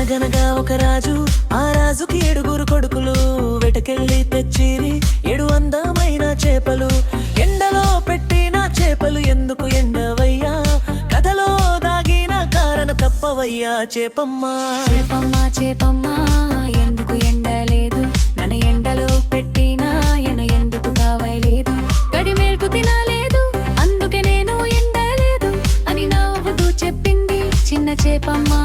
అనగనగా ఒక రాజు, ఆ రాజుకి 7 కొడుకులు. వెటకెళ్ళి తెచ్చిరి 7 అందమైన చేపలు. ఎండలో పెట్టిన చేపలు ఎందుకు ఎండవయ్యా? కథలో దాగిన కారణ తప్పవయ్యా చేపమ్మా. చేపమ్మా చేపమ్మా ఎందుకు ఎండలేదు? నన్ను ఎండలో పెట్టినా ఎందుకు కావలేదు? గడిమేల్పు తినలేదు అందుకే నేను ఎండలేదు అని నవ్వుతూ చెప్పింది చిన్న చేపమ్మా.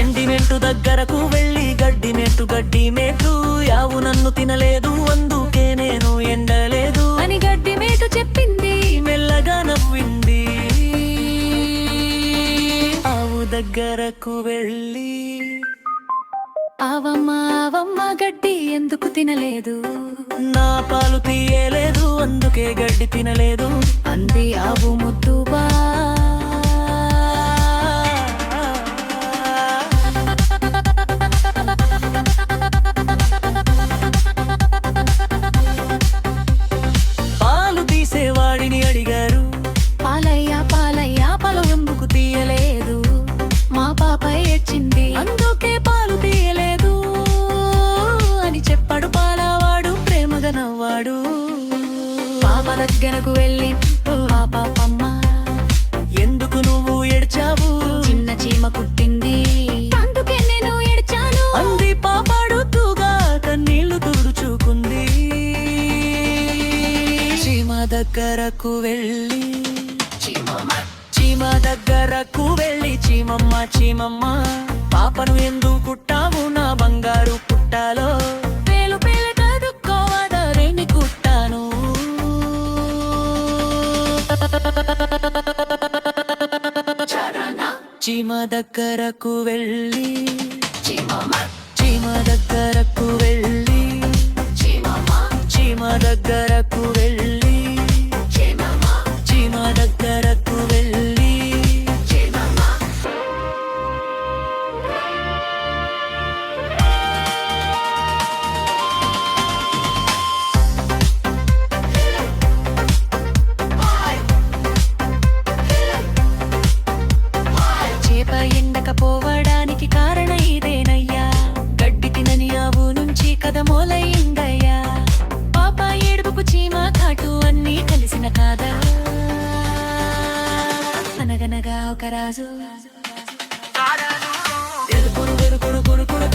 ఎండిమెట్టు దగ్గరకు వెళ్ళి గడ్డి మేటు యావు నన్ను తినలేదు అందుకే నేను ఎండలేదు అని గడ్డి మేటు చెప్పింది. మెల్లగా నవ్వింది. ఆవు దగ్గరకు వెళ్ళి ఆవమ్మ గడ్డి ఎందుకు తినలేదు? నా పాలు తీయలేదు అందుకే గడ్డి తినలేదు అంది ఆవు ముద్దుబా. పాలు తీసేవాడిని అడిగారు, పాలయ్యా పాలయ్యా పాలు ఎందుకు తీయలేదు? మా పాప ఏడ్చింది అందుకే పాలు తీయలేదు అని చెప్పాడు పాలవాడు ప్రేమగా నవ్వాడు. పాప దగ్గరకు వెళ్ళి పాపమ్మ ఎందుకు నువ్వు ఏడ్చావు? చిన్న చీమ కుట్టింది అందుకే నేను ఏడ్చాను అంది పాపాడుతూగా కన్నీళ్లు తుడుచుకుంది. చీమ దగ్గరకు వెళ్ళి చీమమ్మ పాపను ఎందుకు కుట్టావు? నా బంగారు పుట్టాలో పేలు పేలు కదుక్కోవదరేని కుట్టాను. చీమ దగ్గరకు వెళ్ళి చీమ దగ్గరకు వెళ్ళి చీమ దగ్గరకు వెళ్ళి చీమ దగ్గరకు వెళ్ళి చేప ఎండకపోవడానికి కారణం ఇదేనయ్యా. గడ్డి తినని ఆవు నుంచి కథ మొదలైందయ్యా. పాప ఏడుపుకు చీమ కాటు అన్నీ కలిసిన కాదా. అనగనగా ఒక రాజు ఎరుకుడు కొడుకుడు